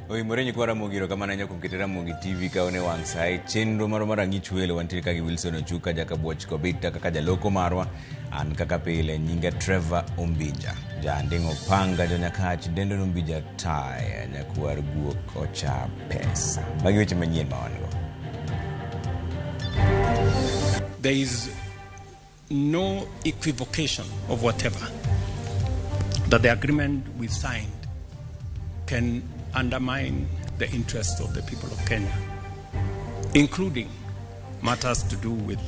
Oimore kwara mogiro kama nanya kumketera Mongi TV kaone wang sai chenro mara ngichwele wanti kagi Wilson Ochuka jaka boch ko bita kaka jaloko marwa an kaka pile nyinga Trevor Ombija jandingo panga jonyakachi dendo Ombija tai nyakuar guok ocha pesa magi weche manyien mawango. There is no equivocation of whatever that the agreement we signed can undermine the interests of the people of Kenya, including matters to do with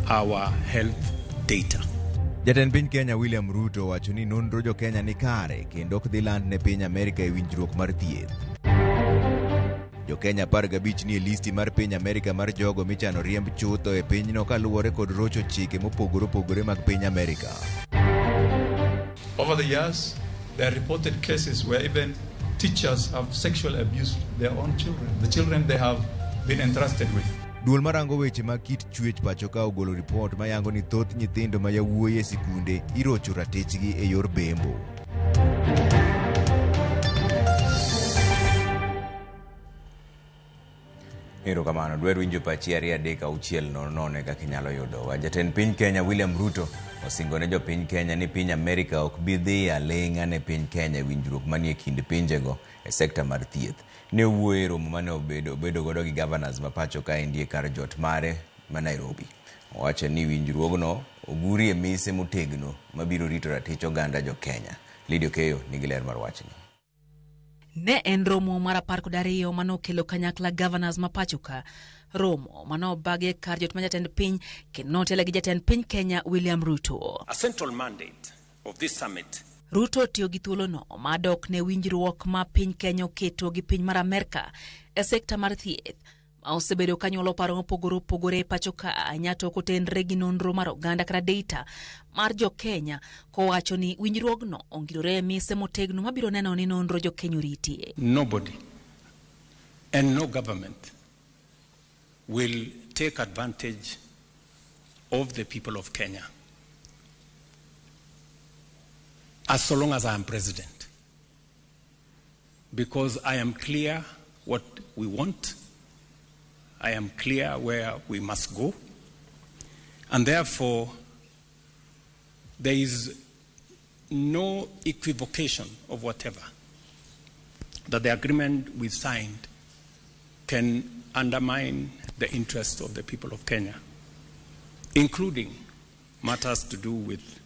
our health data. Jatend piny Kenya William Ruto wacho ni nonro jo Kenya ni kare kendo ok dhi land ne piny Amerika e winjruok mar thieth. Jo Kenya 15 ni e listi mar piny Amerika mar jogo michano riemb chutho e pinyno kaluwore kod rocho chike mopogore mag piny Amerika. Over the years, there are reported cases where even teachers have sexually abused their own children, the children they have been entrusted with. Duol marango weche mag kit chwech pacho ka ogolo report mayango ni thoth nyithindo ma yawuoyi e sikunde irocho ratechgi e yor bembo. Ero kamano dweru winjo pachi ari adek auchiel none kaka inyalo yudo. Jatend piny Kenya William Ruto osingone jo piny Kenya ni piny Amerika ok bi dhi aleng'a ne piny Kenya winjruok manie kind pinjego e sekta mar thieth. Ne wuoyo romo mane obedo godo gi governors ma pacho ka indie kar jot mare ma Nairobi. Owacho ni winjruogno oguri e mise motegno mabiro rito ratich oganda jo Kenya. Lidio Keyo nigi ler mar wachni. Ne en romo mar 12 manokelo kanyakla governors ma pachoka. Romo manobage kar jot ma jatend piny kendo notelo gi jatend piny Kenya William Ruto. A central mandate of this summit. Ruto tiyo gi thuolono madok ne winjruok ma piny Kenya oketo gi piny mar Amerika e sekta mar thieth. Ma osebedo kanyuolo paro mopogore pachoka nyato kotenre gi nonro mar oganda kata data mar jo Kenya kowacho ni winjruogno ongirore mise motegno mabiro neno ni nonro jo Kenya riti. Nobody and no government will take advantage of the people of Kenya as so long as I am president, because I am clear what we want, I am clear where we must go, and therefore there is no equivocation of whatever that the agreement we signed can undermine the interests of the people of Kenya, including matters to do with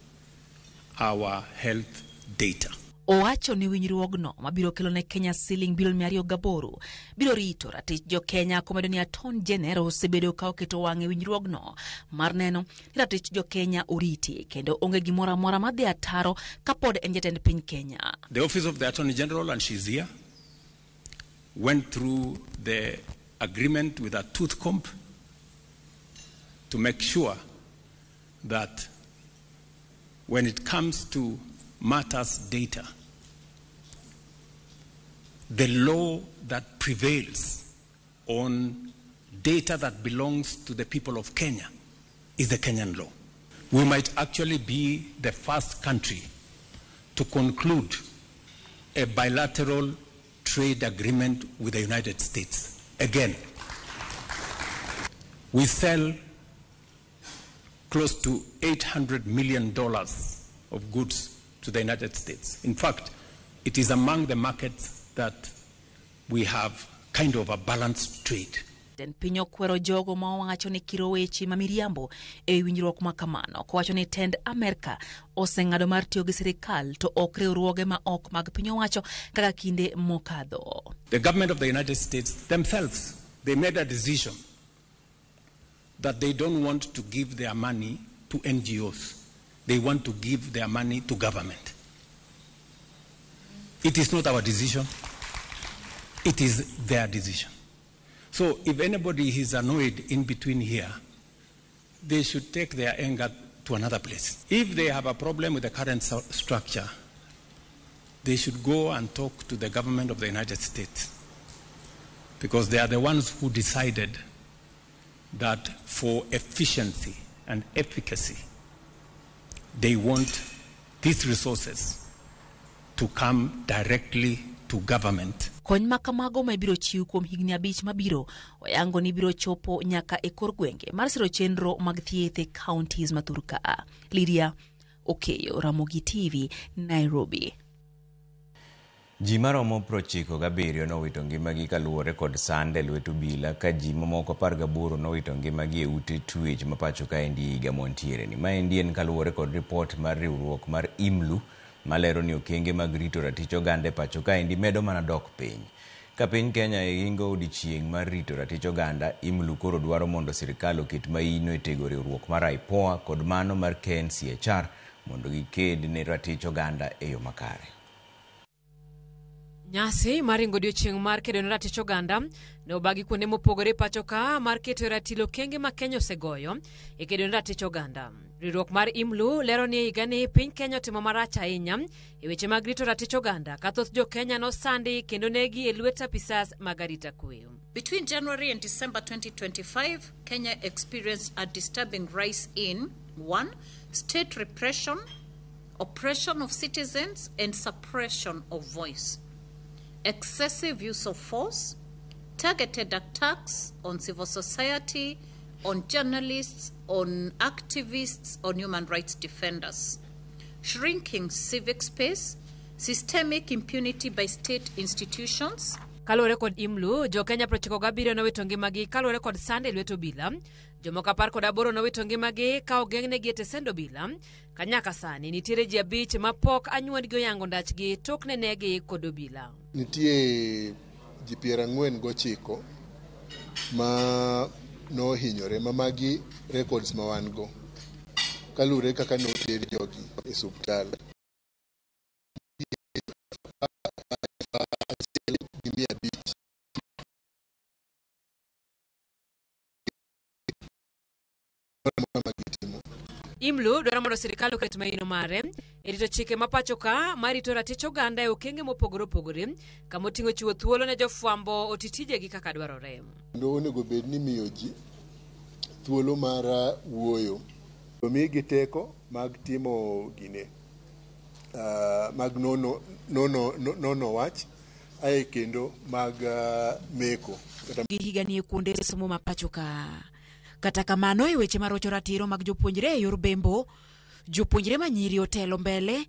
our health data. Owacho ni winjruogno mabiro kelo ne Kenya siling bilion 208 biro rito ratich jo Kenya komedo ni Attorney General osebedo ka oketo wang'e winjruogno mar neno ni ratich jo Kenya oriti kendo onge gimoro amora madhi ataro kapod en jatend piny Kenya. The Office of the Attorney General, and she's here, went through the agreement with a tooth comb to make sure that when it comes to matters data, the law that prevails on data that belongs to the people of Kenya is the Kenyan law. We might actually be the first country to conclude a bilateral trade agreement with the United States. Again, we sell close to $800 million of goods to the United States. In fact, it is among the markets that we have kind of a balanced trade. Den pinyo kwero jogo mawacho ni kirowechi mamiriambo e winjruok makamano kowacho ni tend Amerika oseng'ado mar tiyo gi sirikal to ok riwruoge ma ok mag pinyo wacho kaka kinde mokadho. The government of the United States themselves, they made a decision that they don't want to give their money to NGOs. They want to give their money to government. It is not our decision. It is their decision. So if anybody is annoyed in between here, they should take their anger to another place. If they have a problem with the current structure, they should go and talk to the government of the United States, because they are the ones who decided that for efficiency and efficacy, they want these resources to come directly to government. Kony ma kamago ma ibiro chiw kuom higni 5 mabiro oyango ni biro chopo nyaka e kor gwenge mar siro chenro mag thieth e counties ma Thurka. Lydia Okeyo, Ramogi TV, Nairobi. Ji maromo 97 nowito ngimagi kaluwore kod sand e lwet obila ka ji mamoko 18 nowito ngimagi e ute twech ma pacho kaendi higa montiere ni. Maendi en kaluwore kod ripot mar riwruok mar IMLU malero ni okenge mag rito ratich oganda e pacho kaendi medo mana dok piny. Ka piny Kenya ingo odiechieng' mar rito ratich oganda, IMLU koro dwaro mondo sirkal oket maino e tego riwruok mar IPOA kod mano mar KNCHR mondo giked ne ratich oganda e yo makare. Nyasi maringo odiechieng' mar kedo ne ratich oganda ne obagi kuonde mopogore pacho ka mar keto ratilo kenge ma Kenya osegoyo e kedo ne ratich oganda. Riwruok mar IMLU lero ni higani piny Kenya otimo marach ahinya e weche mag rito ratich oganda ka thoth jo Kenya nosandi kendo negi e lwet apisas mag arita kwe. Between January and December 2025, Kenya experienced a disturbing rise in 1. State repression, oppression of citizens, and suppression of voice. Excessive use of force, targeted attacks on civil society, on journalists, on activists, on human rights defenders. Shrinking civic space, systemic impunity by state institutions. Kalore kod IMLU, jo Kenya 97 nowito ngimagi kalore kod sand e lwet obila. Jomoko 18 nowito ngimagi ka ogeng'negi e tesend obila. Kanyaka sani nitiere ji 5 ma pok anyuondgi oyango ndachgi tok nenegi kod obila. Nitie ji 49 ma nohinyore ma magi records ma wan go kalure kaka noter jogi e suptal. IMLU dwaro mondo sirkal oket maino mare e rito chike ma pacho ka marito ratich oganda e okenge mopogore opogore kama oting'o chiwo thuolo ne jofwambo otitijegi kaka dwarore. Ndo onego bed ni miyo ji thuolo mar wuoyo, omigi teko mag timo gine mag nono wach ae kendo mag meko. Higani e kuonde somo ma pacho ka. Kata kamano e weche marocho ratiro mag jopuonjre e yor bembo, jopuonjre manyiri otelo mbele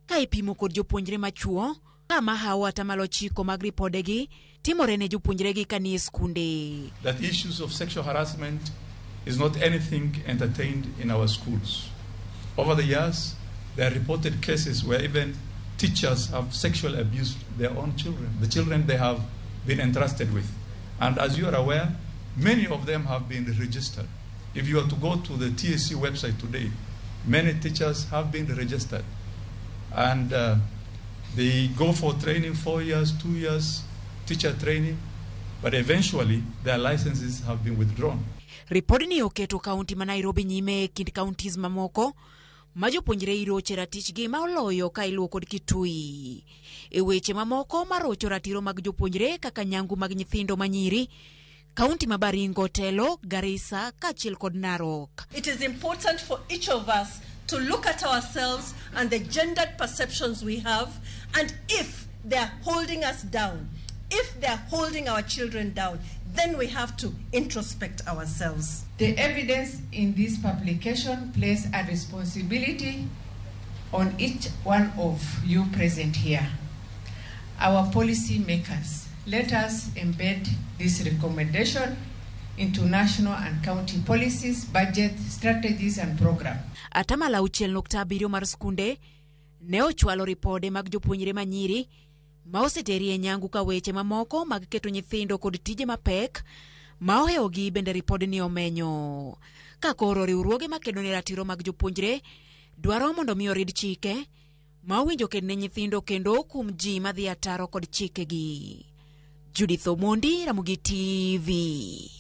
ka ipimo kod jopuonjre machuo kama hawa atamalo 9 mag ripodegi timore ne jopuonjregi kanie skunde. That issues of sexual harassment is not anything entertained in our schools. Over the years, there are reported cases where even teachers have sexually abused their own children, the children they have been entrusted with. And as you are aware, many of them have been registered. If you are to go to the TSC website today, many teachers have been registered. And they go for training 4 years, 2 years, teacher training, but eventually their licenses have been withdrawn. Ripodi ni oketo kaunti ma Nairobi nyime kind counties mamoko ma jopuonjre iroche ratichgi ma oloyo ka iluwo kod Kitui. E weche mamoko marocho ratiro mag jopuonjre kaka nyangu mag nyithindo manyiri, kaunti ma Baringo telo, Garissa kaachiel kod Narok. It is important for each of us to look at ourselves and the gendered perceptions we have, and if they are holding us down, if they are holding our children down, then we have to introspect ourselves. The evidence in this publication places a responsibility on each one of you present here. Our policy makers, let us embed this recommendation into national and county policies, budget, strategies and programs. Atamala 6.7 mar skunde ne ochwalo ripode mag jopuonjre manyiri ma oseterie nyangu ka weche mamoko mag keto nyithindo kod tije mapek ma oheogi bende ripode ni omenyo. Ka koro riwruoge makedo ne ratiro mag jopuonjre dwaro mondo mi orid chike ma owinjo ked ne nyithindo kendo kum ji madhi ataro kod chikegi. Judith Omondi, Ramogi TV.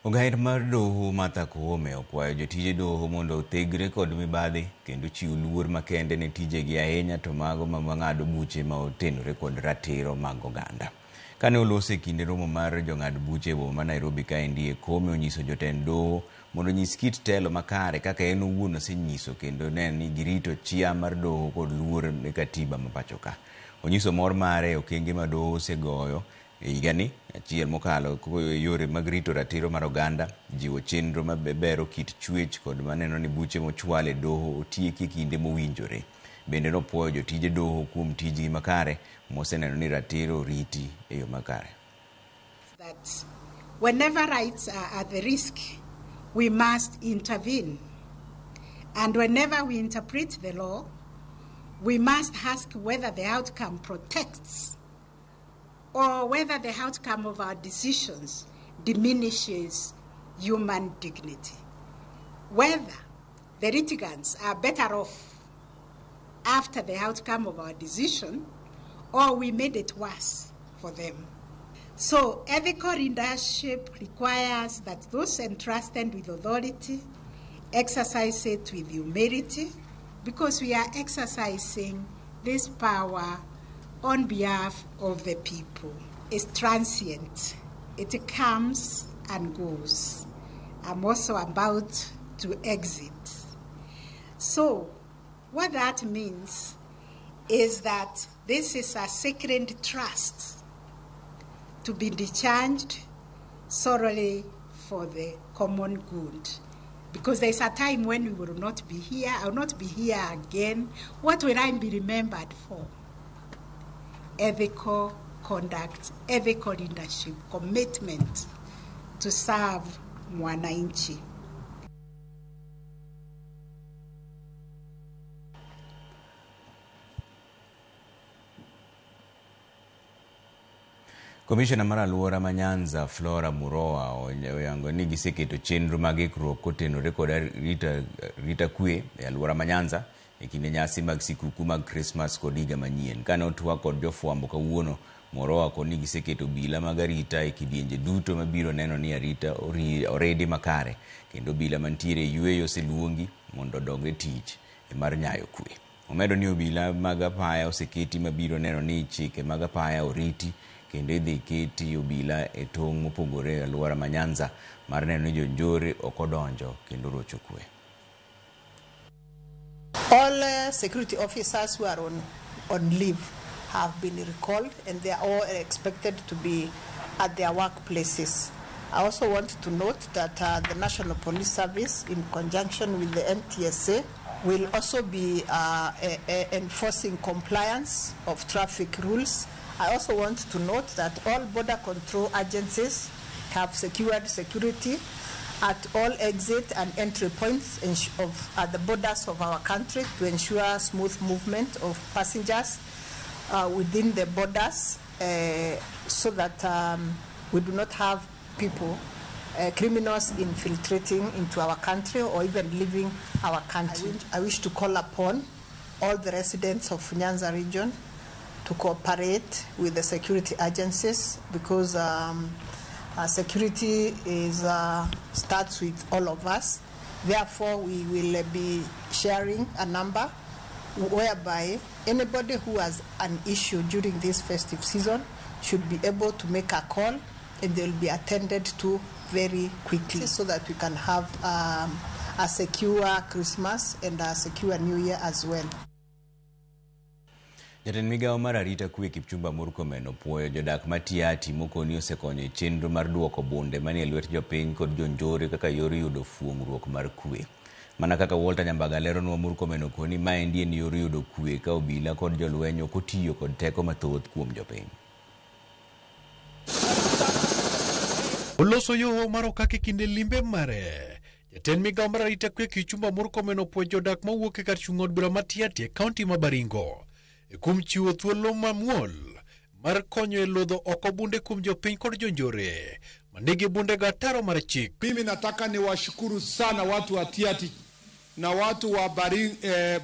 Ogair mar doho Martha Koome okwayo jotije doho mondo otegre kod mibadhi kendo chiw luor makende ne tijegi ahinya to mago ma ng'ado buche ma otenore kod ratiro mag oganda. Kane olose kinde romo mar jong'ad buche e boma ma Nairobi kaendi, Koome onyiso jotend doho mondo nyis kit telo makare kaka en owuon osenyiso kendo ne ni girito chia mar doho kod luor ne katiba ma pacho ka. Onyiso mor mare okenge ma doho osegoyo higani achiel mokalo yore mag rito ratiro mar oganda, jiwo chenro mabero kit chwech kod maneno ni buche mochwal e doho otieki kinde mowinjore. Bende nopuoyo jotije doho kuom tijgi makare moseneno ni ratiro riti e yo makare. That whenever rights are at the risk, we must intervene. And whenever we interpret the law, we must ask whether the outcome protects or whether the outcome of our decisions diminishes human dignity. Whether the litigants are better off after the outcome of our decision or we made it worse for them. So ethical leadership requires that those entrusted with authority exercise it with humility, because we are exercising this power on behalf of the people. It's transient. It comes and goes. I'm also about to exit. So what that means is that this is a sacred trust to be discharged solely for the common good. Because there's a time when we will not be here, I will not be here again. What will I be remembered for? Ethical conduct, ethical leadership, commitment to serve mwananchi. Commissioner mar aluora ma Nyanza Flora Muroa oyango ni giseketo chenro mag ikruok kotenore kod rita kwe e aluora ma Nyanza e kinde nyasi mag sikuku mag Christmas kod higa manyien. Kane otwak kod jofwambo kawuono, Muroa koni giseketo bila mag arita e kidienje duto mabiro neno ni arita oredi makare, kendo bila mantiere yweyo oseluongi mondo odog tich mar nyayo kwe. Omedo ni obila mag apaya oseketi mabiro neno ni chike mag apaya oriti kendo idhi keti obila e tong' mopogore e aluora ma Nyanza mar neno ni jonjore ok odonjo kendo rocho kwe. All security officers who are on leave have been recalled, and they are all expected to be at their workplaces. I also want to note that the National Police Service, in conjunction with the MTSA, will also be enforcing compliance of traffic rules. I also want to note that all border control agencies have secured security at all exit and entry points at the borders of our country to ensure smooth movement of passengers within the borders, so that we do not have people, criminals infiltrating into our country or even leaving our country. I wish to call upon all the residents of Nyanza region to cooperate with the security agencies, because security starts with all of us. Therefore, we will be sharing a number whereby anybody who has an issue during this festive season should be able to make a call, and they will be attended to very quickly, so that we can have a secure Christmas and a secure New Year as well. Jatend migao mar arita kwe Kipchumba Murkomen opuoyo jodak matiati mokoni osekonyo chenro mar duoko bunde manie lwet jopiny kod jonjore kaka yor yudo fuong'ruok mar kwe. Mana kaka Walter Nyambaga leronwa, Murkomen okoni maendi en yor yudo kwe ka obila kod jolweny ok otiyo kod teko mathoth kuom jopiny. Oloso yo maro kaka kinde limbe mare. Jatend migao mar arita kwe Kipchumba Murkomen opuoyo jodak mawuok e kar chung' od bura matiati e kaunti ma Baringo kuom chiwo thuolo mamuol mar konyo e lodho oko bunde kuom jopiny kod jonjore manigi bunde ga ataro mar chik. Mimi nataka niwashukuru sana watu wa Tiati na watu wa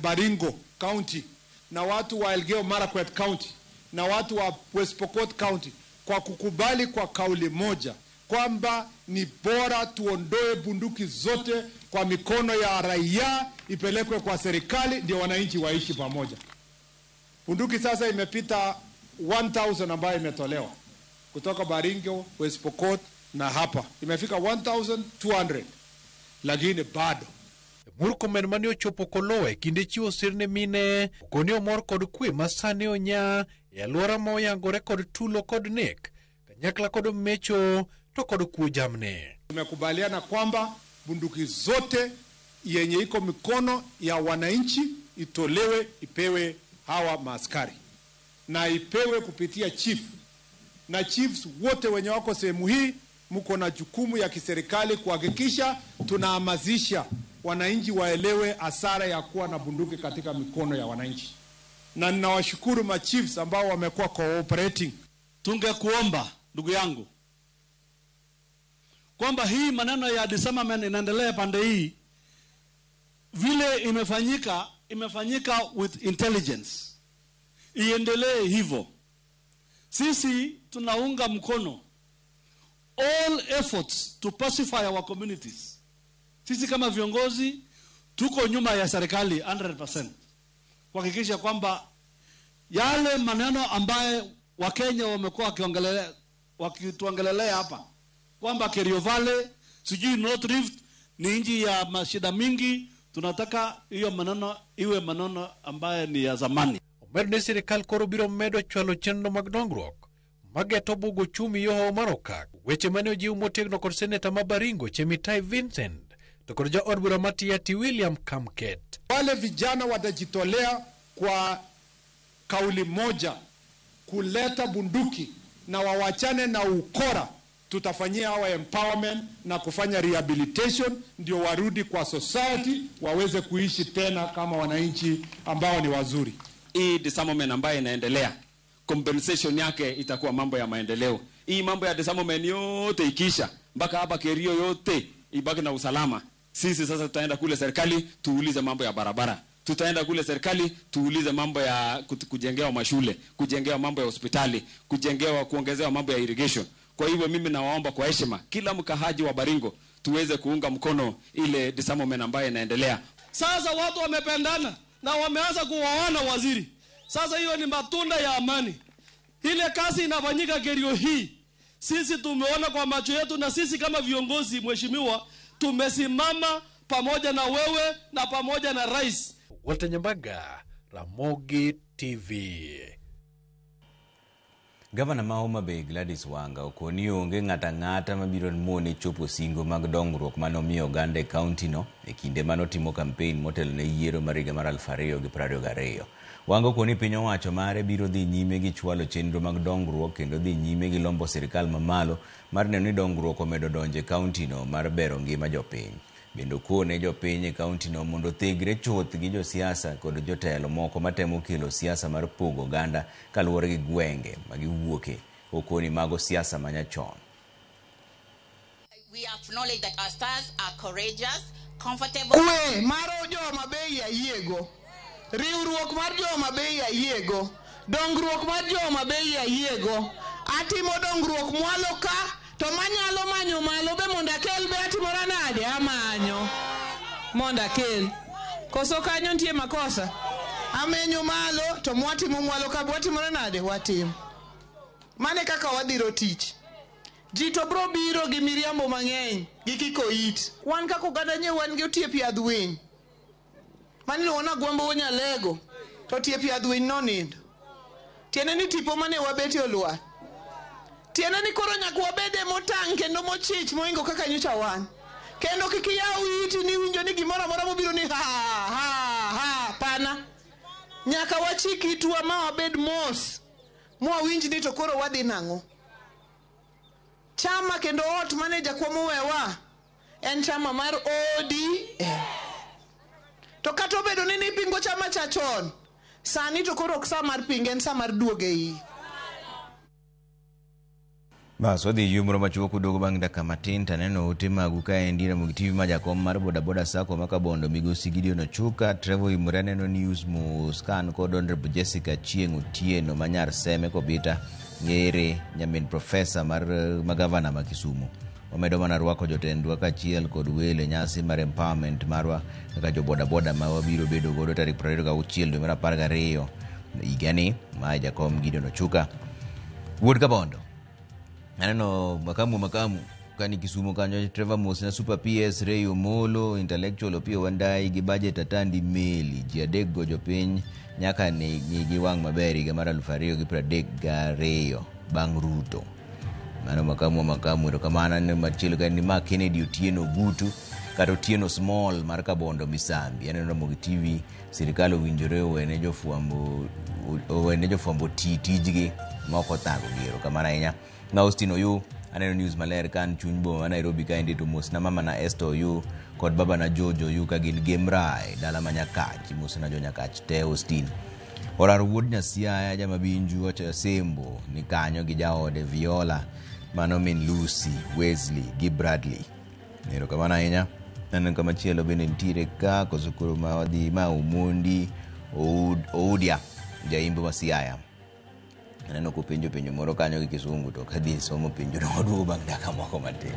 Baringo County na watu wa Elgeyo Marakwet County na watu wa West Pokot County kwa kukubali kwa kauli moja kwamba ni bora tuondoe bunduki zote kwa mikono ya raia, ipelekwe kwa serikali ndio wananchi waishi pamoja. Bunduki sasa imepita 1000 ambayo imetolewa kutoka Baringo, West Pokot na hapa. Imefika 1200. lakini bado Murkomen mane ochopo Kolowe kinde chiwo sir ne mine koni omor kod kwe masane onya e alwora ma oyangore kod tulo kod nek kanyakla kod mecho to kod kuo jamne. Tumekubaliana kwamba bunduki zote yenye iko mikono ya wananchi itolewe, ipewe hawa maaskari na ipewe kupitia chief, na chiefs wote wenye wako sehemu hii mko na jukumu ya kiserikali kuhakikisha tunahamasisha wananchi waelewe hasara ya kuwa na bunduki katika mikono ya wananchi. Na ninawashukuru ma chiefs ambao wamekuwa cooperating. Tungekuomba ndugu yangu kwamba hii maneno ya disarmament inaendelea pande hii vile imefanyika with intelligence, iendelee hivyo. Sisi tunaunga mkono all efforts to pacify our communities. Sisi kama viongozi tuko nyuma ya serikali 100% kuhakikisha kwamba yale maneno ambaye Wakenya wamekuwa wakituongelelea hapa kwamba Kerio Valley sijui North Rift ni nchi ya mashida mingi, tunataka hiyo maneno iwe maneno ambaye ni ya zamani. Omerne sirikal koro biro medo chwalo chenro mag dongruok mageto bugo chumi yoho Marokak. Weche mane ojiw motegno kod seneta ma Baringo Chemitai Vincent to kod ja od bura Matiati William Kamket. Wale vijana watajitolea kwa kauli moja kuleta bunduki na wawachane na ukora, tutafanyia hawa empowerment na kufanya rehabilitation ndio warudi kwa society waweze kuishi tena kama wananchi ambao ni wazuri. Hii disarmament ambayo inaendelea, compensation yake itakuwa mambo ya maendeleo. Hii mambo ya disarmament yote ikisha mpaka hapa Kerio yote ibaki na usalama. Sisi sasa tutaenda kule serikali tuulize mambo ya barabara. Tutaenda kule serikali tuulize mambo ya kujengewa mashule, kujengewa mambo ya hospitali, kuongezewa mambo ya irrigation. Kwa hivyo mimi nawaomba kwa heshima kila mkahaji wa Baringo tuweze kuunga mkono ile disarmament ambayo inaendelea. Sasa watu wamependana na wameanza kuwaona waziri. Sasa hiyo ni matunda ya amani. Ile kazi inafanyika Kerio hii, sisi tumeona kwa macho yetu, na sisi kama viongozi, mheshimiwa, tumesimama pamoja na wewe na pamoja na rais. Walter Nyambaga, Ramogi TV. Gavana ma Homa Bay Gladys Wanga okoni onge ng'ata mabiro mone chopo singo mag dongruok manomiyo oganda e kaunti no e kinde manotimo campaign motel ne yiero mar higa mar 2022. Wanga okoni piny owacho mare biro dhi nyime gi chwalo chenro mag dongruok kendo dhi nyime gi lombo sirikal mamalo mar neno ni dongruok omedo donje kaunti no mar bero ngima jopiny. Bendo kone jopiny e kaunti no mondo thegre chuth gi josiasa kod jotelo moko matemo kelo siasa mar pogo oganda kaluwore gi gwenge magiwuoke okoni mago siasa manyachon. We acknowledge that our stars are courageous, comfortable. Kwe maro Homa Bay ayiego. Riwruok mar Homa Bay ayiego. Dongruok mar Homa Bay ayiego. Atimo dongruok mwalo ka to manyalo manyo malo be monda kel be atimora nade amanyo monda kel koso kanyo ntie makosa amenyo malo to mwatimo mwalo ka watimora nade watim mane kaka wadhiro tich ji to bro biro gi miriambo mang'eny gi kiko it wan kako gada nye wan gi otiep yadh winy mane wona gwambo wonyalego to tiep yadh winy nonindo tiene ni tipo mane wabeti olwar tiene ni koro nyaka wabede motang' kendo mochich moingo kaka nyocha wan kendo kik iyaw iti ni winjo ni gimoro amora mobiro ni ha pana nyaka wachik itwa ma wabed mos mwawinj ni to koro wadhi nang'o. Chama kendo ot mane jakwamo wewa en chama mar ODM. To kata obedo ni nipingo chama chachon sani to koro ok sa mar pinge en sa mar duoge hii. Bas wadhi yumro machuo kudogo bang' dakika matin taneno ote magu ka endira mug TV majakom mar bodaboda sako makabondo migosi Gideon Ochuka, Trevor Imure neno news mu scan kod Honorable Jessica Chieng' Otieno manyar seme kobita ng'ere nyamin profesa mar magavana ma Kisumu. Omedo mana rwako jotendwa kachiel kod wele nyasi mar empowerment marwa kaka jo bodaboda ma wabiro bedo godo tarik 26 dwe mar 12 higani ma jakom Gideon Ochuka wuod Kabondo. Aneno makamu kani Kisumu kanyo Trevor Mosna Super PS Ray Omolo Intellectual Opio Wandai gi budget atandi meli ji adek go jopiny nyaka ni gi wang' maberi ga mara 2032 bang' Ruto. Mano makamu to kamana ne machielo ga ni ma Kennedy Otieno Gutu kata Otieno Small mar Kabondo Misambi aneno mo TV sirikal owinjore owene jofwambo tijgi moko thago gero kamana inya na Austin Oyu aneno news maler kan chuny boma Nairobi ka indi to Mosna mama na Esther Oyu kod baba na Jojo Oyu ka gin Gemrai dala manyakach Mosna jo nyakach te Austin Orar wuod Nyasiaya jama binju wacha Sembo ni kanyo gi jaode Viola mano min Lucy Wesley gi Bradley nero kamana inya nano kama chielo bende nitire ka kosukuru mawadhi ma Umundi Oudia jaimbo Masiaya nano ko penjo moro kanyo gi Kisungu to kadhi somo penjo no duo bang' daka moko matin.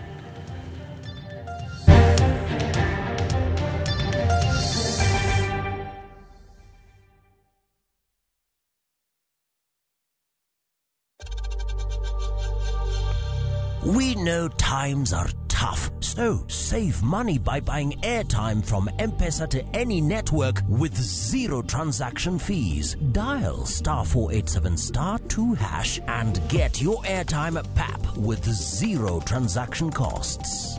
We know times are tough, so save money by buying airtime from M-Pesa to any network with zero transaction fees. Dial *487*2# and get your airtime PAP with zero transaction costs.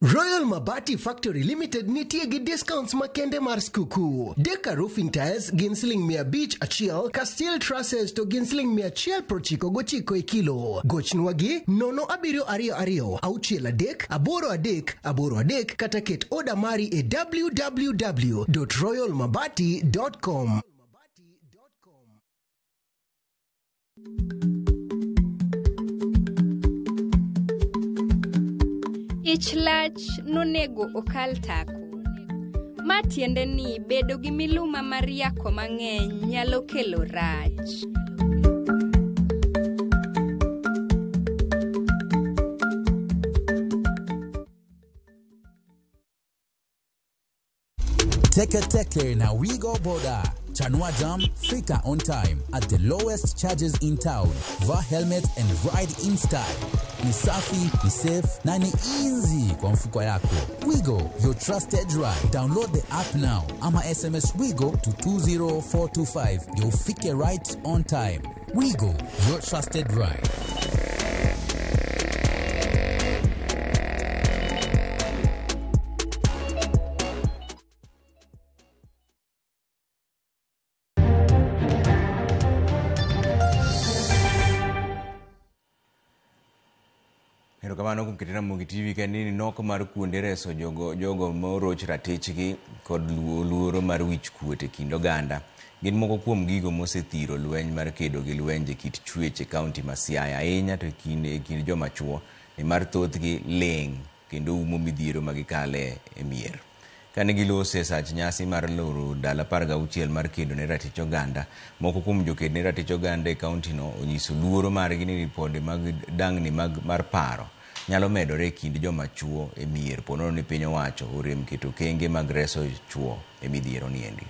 Royal Mabati Factory Limited nitie gi discounts makende mar skuku. Deka roofing tiles ginsling 100 achiel, Castile trusses to ginsling 199 e kilo. Gochnwagi 0722 638 kata ket order mari e www.royalmabati.com. Ich lach nonego okal tako. Ma tiende ni bedo gi miluma mar yako mang'eny nyalo kelo rach. Teke na Wigo Boda. Chanua Jam, Fika on time at the lowest charges in town. Va helmet and ride in style. Ni safi, ni safe, na ni easy kwa mfuko yako. Wigo, your trusted ride. Download the app now. Ama SMS Wigo to 20425. You'll fike right on time. Wigo, your trusted ride. Kamano kum ketina Mugi TV kanini noko mar kuonde reso jogo moroch ratechgi kod luoro mar wich kuote kind oganda gin moko kuom gigo mosethiro lweny mar kedo gi lwenje kit chweche kaunti ma Siaya ahinya to kind joma chuo ni mar thothgi leng kendo umo midhiero magikale e mier kane gilose sach nyasi mar loro dala 16 mar kedo ne ratich oganda moko kuom joked ne ratich oganda e kaunti no onyiso luoro margi ni ripode mag dangni mar paro nyalo medore kind joma chuo e mier ponono ni piny owacho orem keto kenge mag reso chuo e midhiero niendi.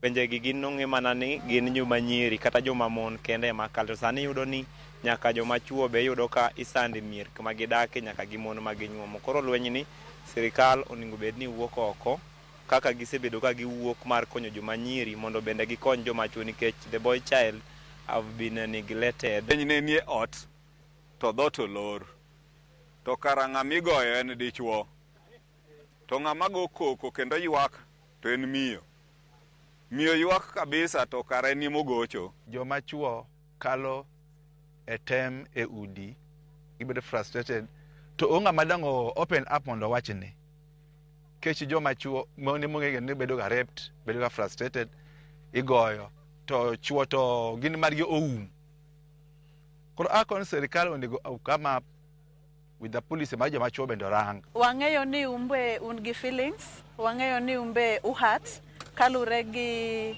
Penje gi gin nong'e mana ni gin joma nyiri kata joma mon kende makalo sani yudo ni nyaka joma chuo be yudo ka isandi mier kuma gidake nyaka gimon ma ginyuomo. Koro lweny ni sirikal oningo bed ni wuok oko kaka gisebedo ka giwuok mar konyo joma nyiri mondo bende gikony joma chuo nikech the boy child have been neglected. Ne nie ot to dhoto lor to kara ng'amigoyo en dichuo to ng'ama go koko kendo ywak to en miyo ywak kabisa to kara en mogocho. Joma chuo kalo etem e udi gibedo frustrated to onga madango open up mondo wachne kechi joma chuo mone mong'e ni bedo ga raped bedo ga frustrated igoyo to chuo to gin margi oum. Koro akon serikal onego kama with the police ma joma chuo bendo rang. Wang'eyo ni umbe un gi feelings, wang'eyo ni umbe uhat kalure gi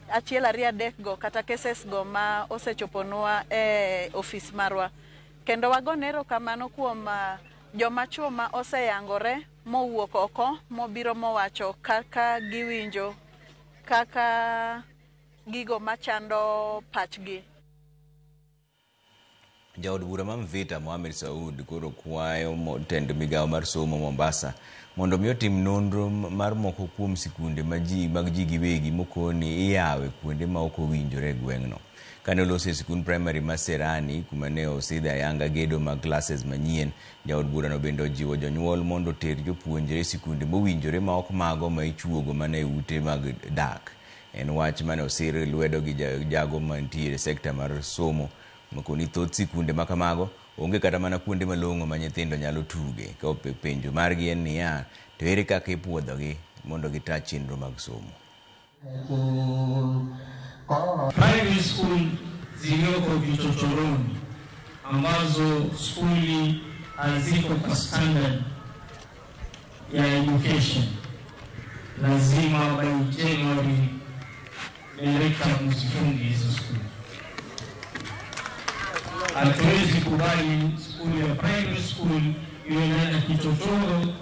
achiel ariyo adek go kata cases go ma osechoponwa e office marwa. Kendo wagonero kamano kuom joma chuo ma oseyangore mowuok oko mobiro mowacho kaka giwinjo kaka gigo machando pachgi. Jaod bura ma Mvita Mohamed Saud koro kwayo tend migawo mar somo Mombasa mondo mi otim nonro mar moko kuom sikunde mag ji giwegi mokoni iyawe kuonde ma ok owinjore gweng'no. Kane olose sikund primary ma Serani kuma ne osidhe ayanga gedo mag classes manyien, jaod burano bende ojiwo jonyuol mondo ter jopuonjre sikunde mowinjore ma ok mago ma ichuogo mana e ute mag dak. En wach mane osir lwedo gi jago mantiere sekta mar somo makoni thoth sikunde makamago onge kata mana kuonde malong'o ma nyithindo nyalo tuge. Ka penjo margi en niya, to ere kaka ipuodhogi mondo gitaa chenro mag somo. Private school zilioko vichochoroni ambazo skuli haziko kwa standard ya education, lazima by January director mzifungi hizo skuli. Hatuwezi kubali skuli ya private school iwe na kichochoro,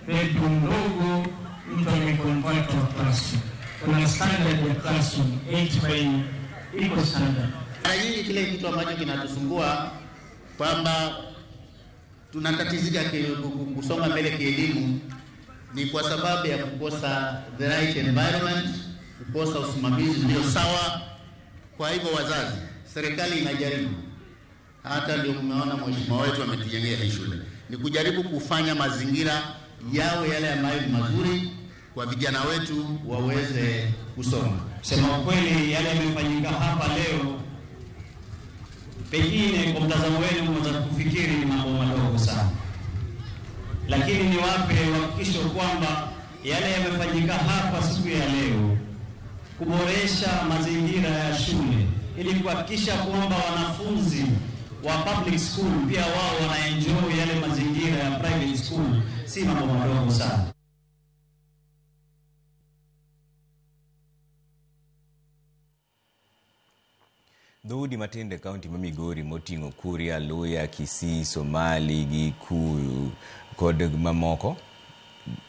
bedroom ndogo, mtu ameconvert wa classroom. Kuna standard ya classroom 8 by iko standard. Hii kile kitu ambacho kinatusumbua kwamba tunatatizika kusonga mbele kielimu ni kwa sababu ya kukosa the right environment, kukosa usimamizi ndio sawa. Kwa hivyo wazazi, serikali inajaribu, hata ndio mmeona mheshimiwa wetu ametujengea hii shule, ni kujaribu kufanya mazingira yawe yale ambayo ni mazuri kwa vijana wetu waweze kusoma. Sema kweli, yale yamefanyika hapa leo, pengine kwa mtazamo wenu mnaweza kufikiri ni mambo madogo sana, lakini ni wape hakikisho kwamba yale yamefanyika hapa siku ya leo kuboresha mazingira ya shule ili kuhakikisha kwamba wanafunzi wa public school pia wao wanaenjoy yale mazingira ya private school, si mambo madogo sana. Dhoudi matinde kaunti ma Migori moting'o Kuria, Luya, Kisii, Somali, Gikuyu kod mamoko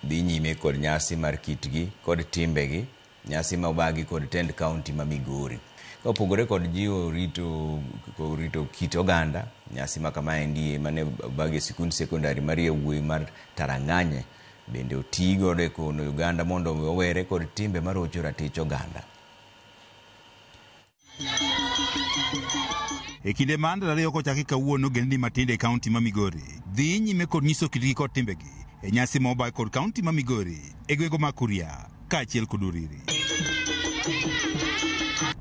dhi nyime kod nyasi mar kitgi kod timbegi, nyasi ma obagi kod tend kaunti ma Migori. Ka opogore kod jiwo rito kit oganda, nyasi ma kamaendi mane obagi sikund sekondari mar yawuoyi mar Tarang'anye bende otigo e kono Uganda mondo owere kod timbe marocho ratich oganda. E kinde ma ndalo ariyo kochaki kawuono gendi matinde e kaunti ma Migori dhi nyime kod nyiso kitgi kod timbegi e nyasi ma obagi kod kaunti ma Migori e gwenge ma Kuria kaachiel kod Uriri.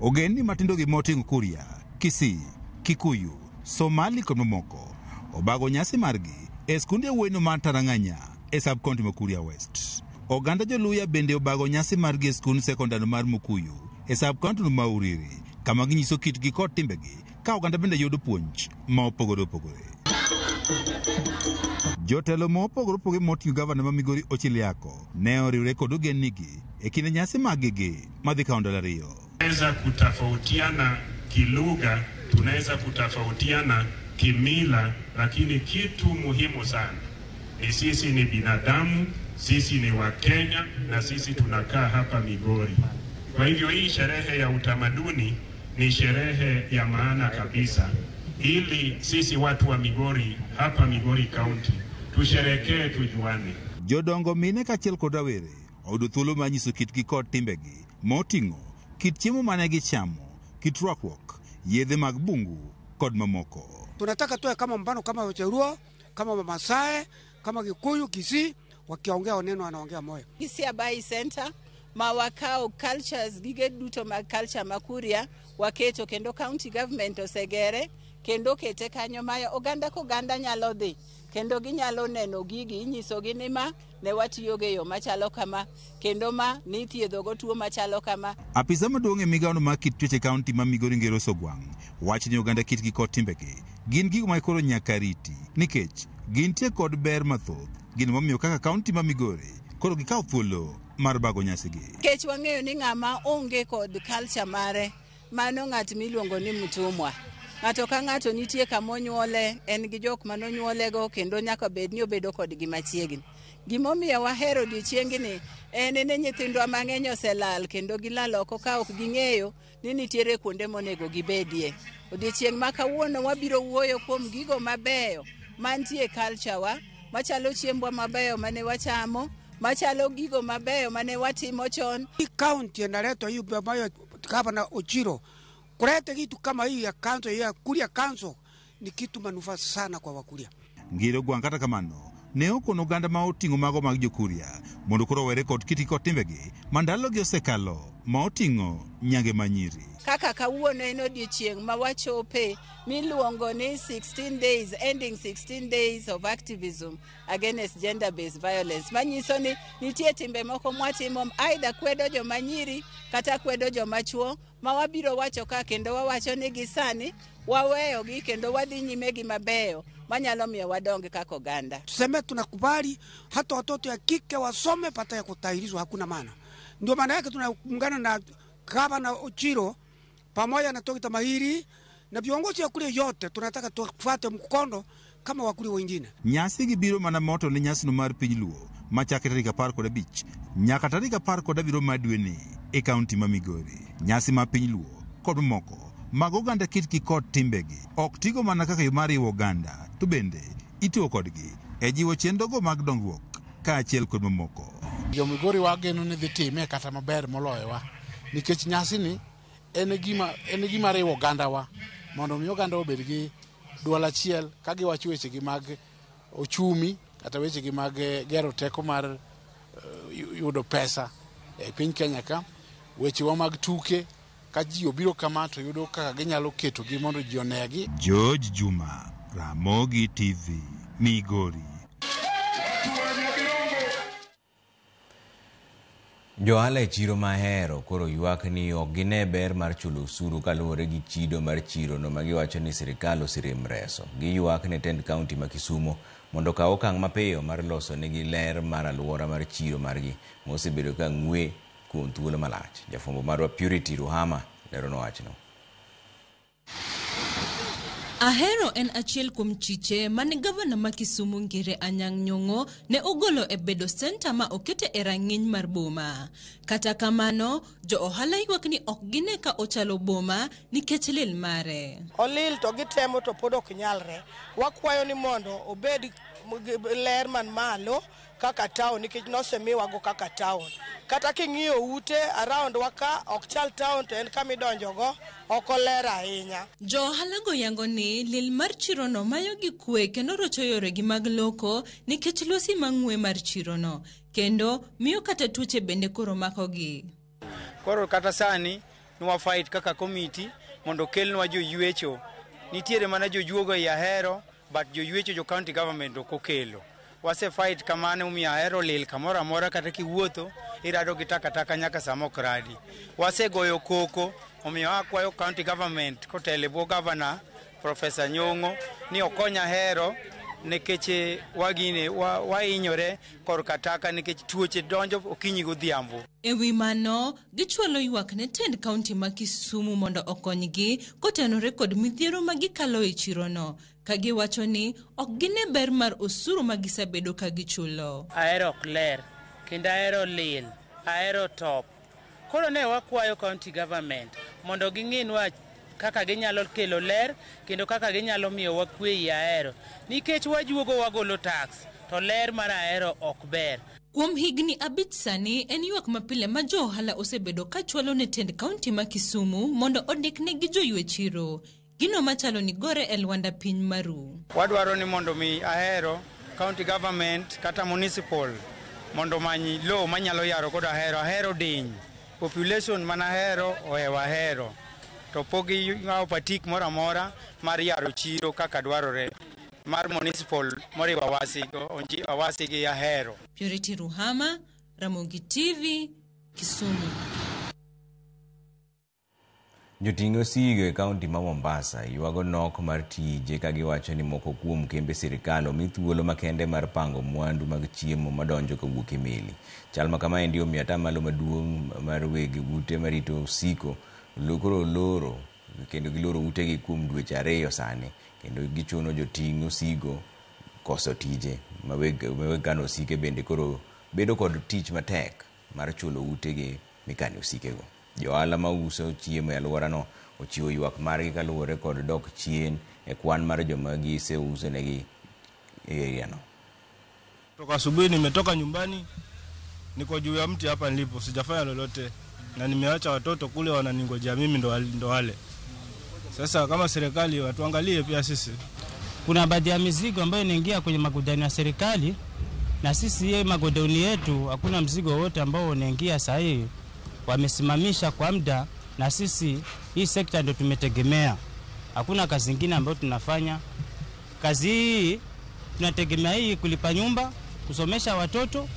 Ogendni matindogi moting'o Kuria, Kisii, Kikuyu, Somali kod mamoko obago nyasi margi e skund yawuoyino mar Tarang'anya e sub-kaunti ma Kuria West. Oganda joluya bende obago nyasi margi e skund sekondari mar Mukuyu e sub-kaunti ma Uriri, kama ginyiso kitgi kod timbegi ka oganda bende yudo puonj ma opogore opogore. Jotelo ma opogore opogore moting'o gavana ma Migori Ochiliako ne oriwre kod ogennigi e kinde nyasi maggi madhi kawo ndalo ariyo. Tunaweza kutofautiana kilugha, tunaweza kutofautiana kimila, lakini kitu muhimu sana ni sisi ni binadamu, sisi ni Wakenya na sisi tunakaa hapa Migori. Kwa hivyo hii sherehe ya utamaduni ni sherehe ya maana kabisa, ili sisi watu wa Migori hapa Migori County tusherekee, tujuane. Jodongo mine kaachiel kod rawere oyudo thuolo mar nyiso kitgi kod timbegi moting'o kit chiemo mane gichamo, kit rwakruok, yedhe mag bungu kod mamoko. Tunataka tuwe kama mbano, kama Wajaluo, kama Wamasai, kama Gikuyu, Kisii, wakiongea neno wanaongea moyo. Kisii Abai Center mawakao cultures gige duto mag culture makuria waketo kendo county government osegere kendo kete kanyo maya oganda ko ganda nyalo dhi kendo ginyalo neno gigi, inyiso gi ni ma ne watiyo ge yo machalo kama kendo ma ni thiedho go tuo machalo kama. Apisa maduong' e migawono mar kit tuoche kaunti ma Migori Ngero Sogwang' wacho ni oganda kitgi kod timbegi gin gigo ma koro nyaka riti nikech gintie kod ber mathoth, gin momiyo kaka kaunti ma Migori koro gikawo thuolo mar bago nyasigi. Kech wang'eyo ni ng'ama onge kod culture mare mano ng'at miluongo ni mtumwa. Ng'ato ka ng'ato nitie kama onyuole, en gi jok manonyuolego kendo nyaka bed ni obedo kod gi machiegni. Gimomiyo wahero odiochiengni en ni nyithindwa mang'eny oselal kendo gilal oko ka ok ging'eyo ni nitiere kuonde monego gibedie. Odiochieng' ma kawuono wabiro wuoyo kuom gigo mabeyo mantie culture wa, machalo chiembwa mabeyo mane wachamo, machalo gigo mabeyo mane watimo chon. Hii kaunti inaletwa hii ambayo Gavana Ochiro kuleta kitu kama hii ya kanzo ya Kuria Kanzo ni kitu manufaa sana kwa Wakuria. Ngiro gwang'ata kamano ne okono oganda ma oting'o mago mag jokuria mondo koro were kod kiti kod timbegi mandalogi osekalo ma oting'o nyange manyiri. Kaka kawuono en odiochieng' ma wachope miluongo ni 16 days, ending 16 days of activism against gender-based violence. Manyiso ni nitie timbe moko mwatimo aidha kwedo joma nyiri kata kwedo joma chuo, ma wabiro wacho ka kendo wawacho ni gisani waweyogi kendo wadhi nyime gi mabeyo manyalo miyo wadonge kaka oganda. Tuseme tunakubali hata watoto ya kike wasome pata ya kutahirishwa, hakuna maana. Ndio maana yake tunaungana na Gavana Ochiro pamoja na Dr. Mahiri na viongozi ya kule yote, tunataka tufuate mkondo kama Wakuria wengine. Nyasi gibiro mana moto ne nyasi no mar piny Luo machakre tarik 15 nyaka tarik 17 mar dweni e kaunti ma Migori. Nyasi ma piny Luo kod moko mag oganda kitgi kod timbegi ok tigo mana kaka yo mar riwo oganda, to bende itiyo kodgi e jiwo chenrogo mag dongruok kaachiel kod mamoko. Jo-Migori wageno ni dhi time kata maber moloyowa nikech nyasi ni en gima riwo ogandawa mondo mi oganda obed gi duol achiel ka giwacho wechegi mag ochumi kata wechegi mag gero teko mar yudo pesa e piny Kenya ka, wechewa mag tuke ka ji obiro kama to yudo kaka ginyalo ketogi mondo ji onegi. George Juma, Ramogi TV, Migori. Johala e chiro mahero koro ywak ni ok gine ber mar chulo osuru kaluwore gi chido mar chirono ma giwacho ni sirikal osirem reso. Giywak ne tend kaunti ma Kisumo mondo kaw okang' mapiyo mar loso negi ler mar alwora mar chiro margi mosebedo ka ng'we kuom thuolo malach. Jafwambo marwa Purity Ruhama lero wachno. Ahero en achiel kuom chiche mane gavana ma Kisumu Ngire Anyang' Nyong'o ne ogolo e bedo senta ma okete e rang'iny mar boma. Kata kamano, jo ohala ywak ni ok gine ka ochalo boma nikech lil mare. Olil to gitemo to pod ok nyalre. Wakwayo ni mondo obed ler man malo kaka town nikech nosemiwago kaka town. Kata king'iyo ute around waka ok chal town to en kama idonjogo ok oler ahinya. Jo ohala go yango ni lil mar chirono mayo gi kwe kendo rocho yoregi mag loko nikech losi mang'we mar chirono kendo miyo kata tuoche bende koro makogi. Koro kata sani nwa fight kaka komiti mondo kelnwa jo ywecho. Nitiere mana jo juogo ya Ahero but jo ywecho jo county government okokelo. Wase fight kamane umiya Ahero lil kamora mora kata kiwuotho irado gi takataka nyaka samokradi. Wase goyo koko omiyo akwayo county government kotele bo governor Professor Nyong'o ni okonya Ahero nikech wagine wainyore kor kataka nikech tuoche donjo okinyi godhiambo. Ewi mano, gichwalo ywak ne tend kaunti ma Kisumu mondo okonygi kotenore kod midhiero ma gikalo e chirono, ka giwacho ni ok gine ber mar osuru ma gisebedo ka gichulo. Ahero ok ler, kendo Ahero lil, Ahero top. Koro ne wakwayo county government mondo ging'inwa kaka ginyalo kelo ler kendo kaka ginyalo miyo wakwe i Ahero nikech wajuogo wagolo tax to ler mar Ahero ok ber. Kuom higni 5 sani en ywak mapile ma jo ohala osebedo ka chwalo ne tend kaunti ma Kisumu mondo odikne gi joywe chiro. Gino machalo ni gore e Lwanda piny maru. Wadwaro ni mondo mi Ahero county government kata municipal mondo manyi lo manyalo yaro kod Ahero diny. Population man Ahero ohewa Ahero. To pogi ng'awo patik mora mora mar yaro chiro kaka dwarore mar municipal moriwa Awasi gi Ahero. Purity Ruhama, Ramogi TV, Kisumu. Joting'o osigo e kaunti ma Mombasa ywago nok mar tije ka giwacho ni moko kuom kembe sirikal omi thuolo makende mar pango mwandu mag chiemo madonjo kowuok e meli. Chal ma kama ndio miata malo maduong' mar weg ute marito osiko lokoro loro kendo giloro utegi kuom dweche 2 sani kendo gichuno joting'o osigo koso tije maweg kano osike bende koro bedo kod tich matek mar chulo utegi mikane osikego. Johala ma uso chiemo e alworano ochiwo ywak margi kaluwore kod dok chien e kwan mar joma giseuso negi e area no. Toka asubuhi nimetoka nyumbani, niko juu ya mti hapa nilipo, sijafanya lolote na nimeacha watoto kule wananingojea mimi ndo wale. Sasa kama serikali watuangalie pia sisi. Kuna baadhi ya mizigo ambayo inaingia kwenye magodani ya serikali, na sisi ye magodani yetu hakuna mzigo wote ambao unaingia saa hii. Wamesimamisha kwa muda, na sisi hii sekta ndio tumetegemea. Hakuna kazi nyingine ambayo tunafanya. Kazi hii tunategemea hii kulipa nyumba, kusomesha watoto,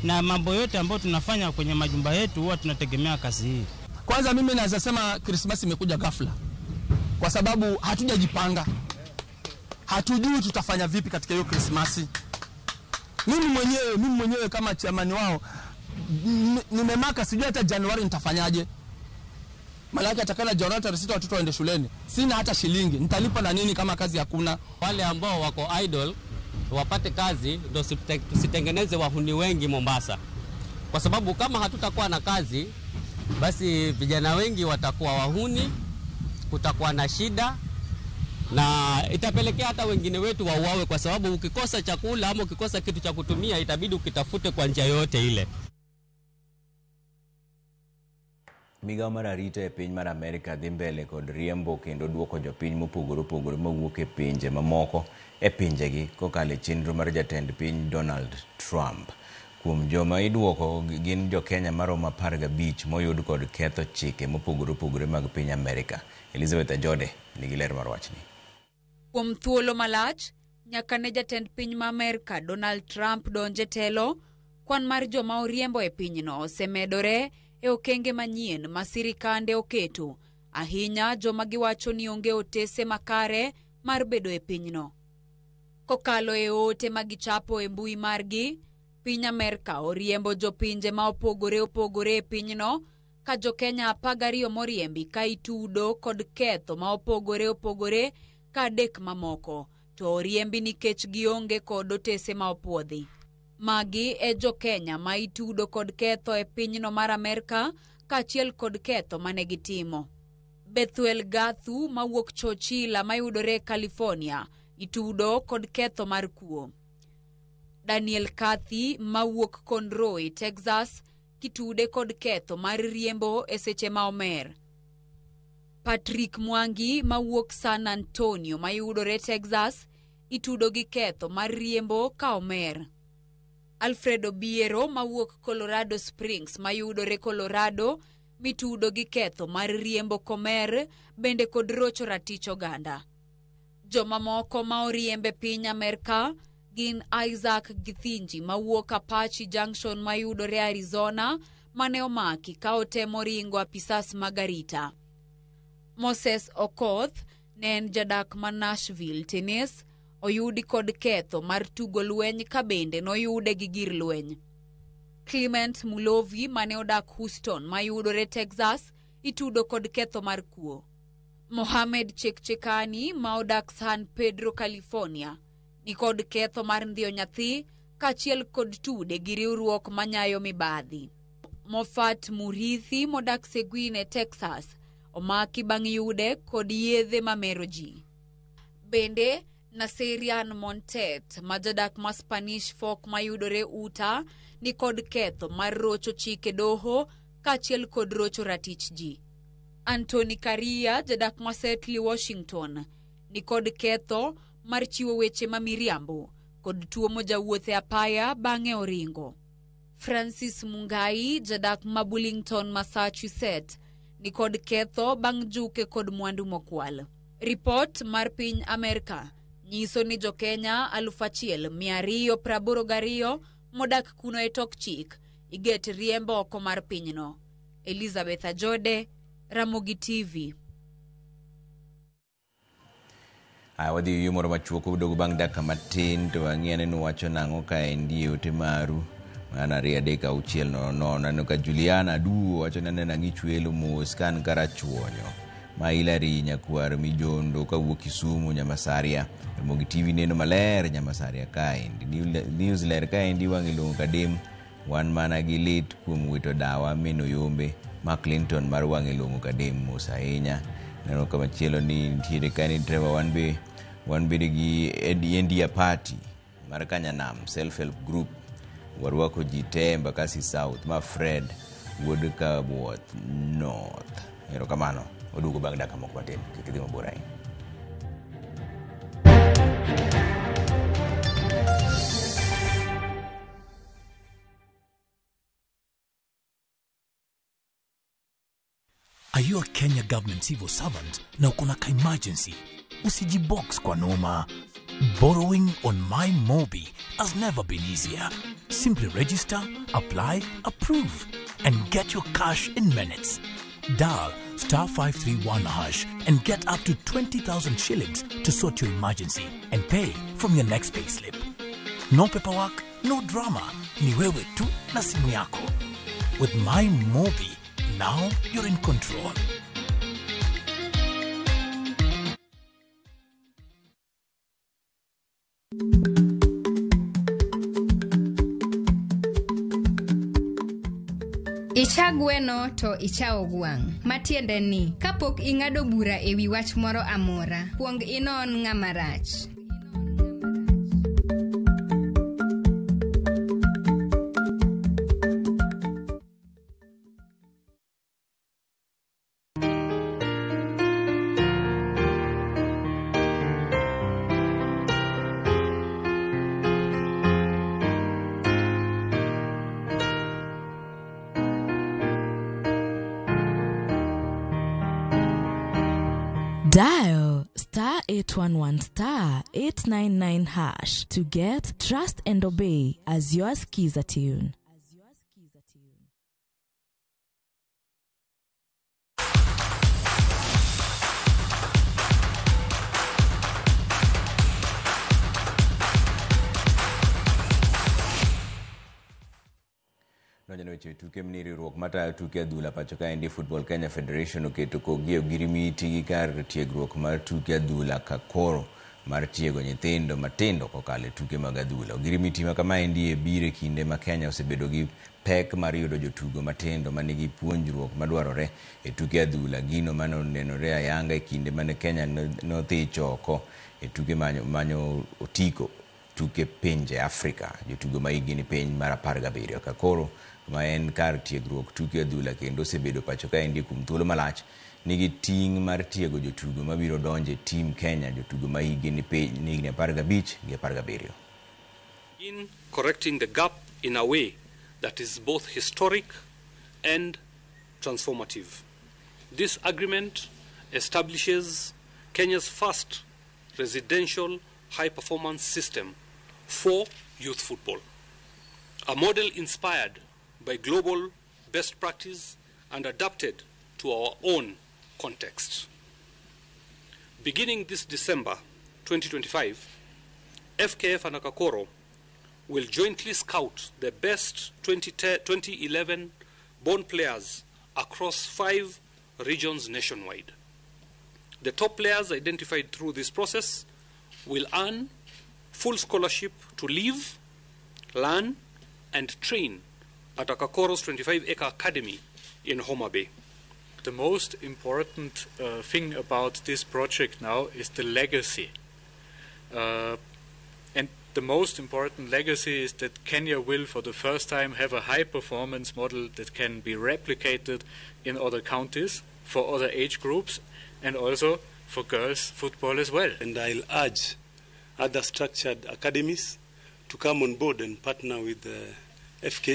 na mambo yote ambayo tunafanya kwenye majumba yetu huwa tunategemea kazi hii. Kwanza mimi naweza sema Christmas imekuja ghafla, kwa sababu hatujajipanga. Hatujui tutafanya vipi katika hiyo Christmas. Mimi mwenyewe kama chairman wao nimemaka, sijui hata Januari nitafanyaje. Malaki atakana Januari tarehe 6 watoto waende shuleni. Sina hata shilingi. Nitalipa na nini kama kazi hakuna? Wale ambao wako idle wapate kazi, ndio tusitengeneze wahuni wengi Mombasa. Kwa sababu kama hatutakuwa na kazi, basi vijana wengi watakuwa wahuni, kutakuwa na shida, na itapelekea hata wengine wetu wauawe, kwa sababu ukikosa chakula ama ukikosa kitu cha kutumia itabidi ukitafute kwa njia yote ile. Migao mar arita e piny mar Amerika dhi mbele kod riembo kendo duoko jopiny mopogore mawuok e pinje mamoko e pinjegi kokalo e chenro mar jatend piny Donald Trump. Kuom joma iduoko gin jo Kenya maromo 15 moyud kod ketho chike mopogore mag piny Amerika. Elizabeth Ajode nigi ler mar wachni. Kuom thuolo malach nyaka ne jatend piny ma Amerika Donald Trump donje telo, kwan mar joma oriembo e pinyno osemedore e okenge manyien ma sirikande oketo, ahinya joma giwacho ni onge otese makare mar bedo e pinyno. Kokalo e ote magichapo e mbui margi, piny Amerika oriembo jopinje ma opogore e pinyno, ka jo Kenya 12 moriembi ka itudo kod ketho ma opogore ka 3 mamoko to oriembi nikech gionge kod otese ma opuodhi. Magi e jo Kenya ma itudo kod ketho e pinyno mar Amerika kaachiel kod ketho mane gitimo. Bethuel Gathu mawuok Chochila mayudore California itudo kod ketho mar kuo. Daniel Kathi mawuok Conroe, Texas kitude kod ketho mar riembo e seche ma omer. Patrick Mwangi mawuok San Antonio mayudore Texas itudo gi ketho mar riembo ka omer. Alfredo Biero mawuok Colorado Springs mayudore Colorado mitudo gi ketho mar riembo komer bende kod rocho ratich oganda. Joma moko ma oriembe piny Amerika gin Isaac Githinji mawuok Apache Junction mayudore Arizona mane omaki ka otemo ringo apisas magarita. Moses Okoth ne en jadak ma Nashville, Tennessee, oyudi kod ketho mar tugo lweny ka bende noyude gi gir lweny. Clement Mulovi mane odak Houston mayudore Texas itudo kod ketho mar kuo. Mohamed Chekchekani ma odak San Pedro, California ni kod ketho mar ndhiyo nyathi kaachiel kod tude gi riwruok manyayo mibadhi. Mofat Murithi modak Seguin, Texas omaki bang' yude kod yedhe mamero ji. Bende Naserian Montet majadak ma Spanish Fork mayudore Utah ni kod ketho mar rocho chike doho kaachiel kod rocho ratich ji. Anthony Karia jadak ma Seattle, Washington ni kod ketho mar chiwo weche ma miriambo kod tuomo jawuothe apaya bang'e oringo. Francis Mungai jadak ma Burlington, Massachusetts ni kod ketho bang' juke kod mwandu mokwal. Report mar piny Amerika nyiso ni jo Kenya 1,282 modak kuno e tok chik iget riembo oko mar pinyno. Elizabeth Ajode, Ramogi TV. Wadhi yumoro machuoko udogo bang' dakika matin to ang'iyane nuwacho nang'o ka endi ote maru mana 3:6 nano ka Juliana Du wacho nane nang'ichwelo mos kan karachuonyo Mailari Nyakwar Mijondo kawuok Kisumu Nyamasaria Mogi TV neno maler Nyamasaria kaendi News ler kaendi wang'ilongo kadem wan mana gi lit kuom wito dawa Mino Yombe ma Clinton mar wang'ilongo kadem mos ahinya. Neno kama chielo ni ntiere kani Trevor wan bede gi India Party mar Kanyanam Self-Help Group warwako jite Mbakasi South ma Fred wuod Kabwoth North. Erokamano odugo bang' dakika moko matin kik idhi mabor ahinya. Are you a Kenya government civil servant na uko na emergency? Usijibox kwa noma. Borrowing on MyMobi has never been easier. Simply register, apply, approve, and get your cash in minutes. Dial *531# and get up to 20,000 shillings to sort your emergency and pay from your next payslip. No paperwork, no drama. Ni wewe tu na simu yako. With MyMobi, now you're in control. Icha gweno to ichao gwang'. Matiende ni, kapok ing'ado bura ewi wach moro amora, kuong inon ng'ama rach. Dial *811*899# to get Trust and Obey as your skiza tune. Nojano weche tuke mniriruok matayo tuke adhula pacho kaendi Football Kenya Federation oketo kogi ogirimiti gi kar tiegruok mar tuke adhula kakoro mar tiego nyithindo matindo kokalo tuke mag adhula. Ogirimiti ma kamaendi e bire kinde ma Kenya osebedo gi pek mar yudo jotugo matindo manigi puonjruok madwarore e tuke adhula. Gino manonenore ayanga e kinde mane Kenya nodhi choko e tuke manyo otiko tuke pinje Afrika. Jotugo ma higi ni piny mar 17 kakoro ma en kar tiegruok tuke adhula kendo osebedo pacho kaendi kuom thuolo malach nigi ting' mar tiego jotugo mabiro donje team Kenya, jotugo ma higi ni piny ni 15 gi 17. In correcting the gap in a way that is both historic and transformative. This agreement establishes Kenya's first residential high-performance system for youth football, a model inspired by global best practice and adapted to our own context. Beginning this December 2025, FKF and Akakoro will jointly scout the best 2011 born players across 5 regions nationwide. The top players identified through this process will earn full scholarship to live, learn, and train at Akakoro's 25-acre academy in Homa Bay. The most important thing about this project now is the legacy. And the most important legacy is that Kenya will, for the first time, have a high-performance model that can be replicated in other counties, for other age groups, and also for girls' football as well. And I'll urge other structured academies to come on board and partner with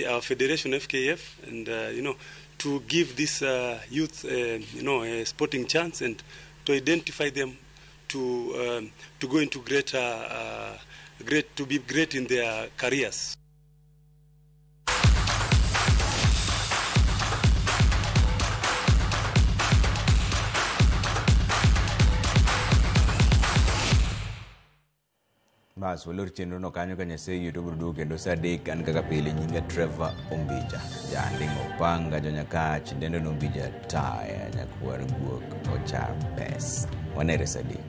our federation, FKF, and to give this youth, a sporting chance and to identify them to go into to be great in their careers. bas walor chenro no kanyo kanya sei YouTube rudu kendo sa dek an kaka pile nyinga Trevor Ombija jandingo panga jonyaka chindendo no Ombija taya nyakwar guok ochar bes wanere sadek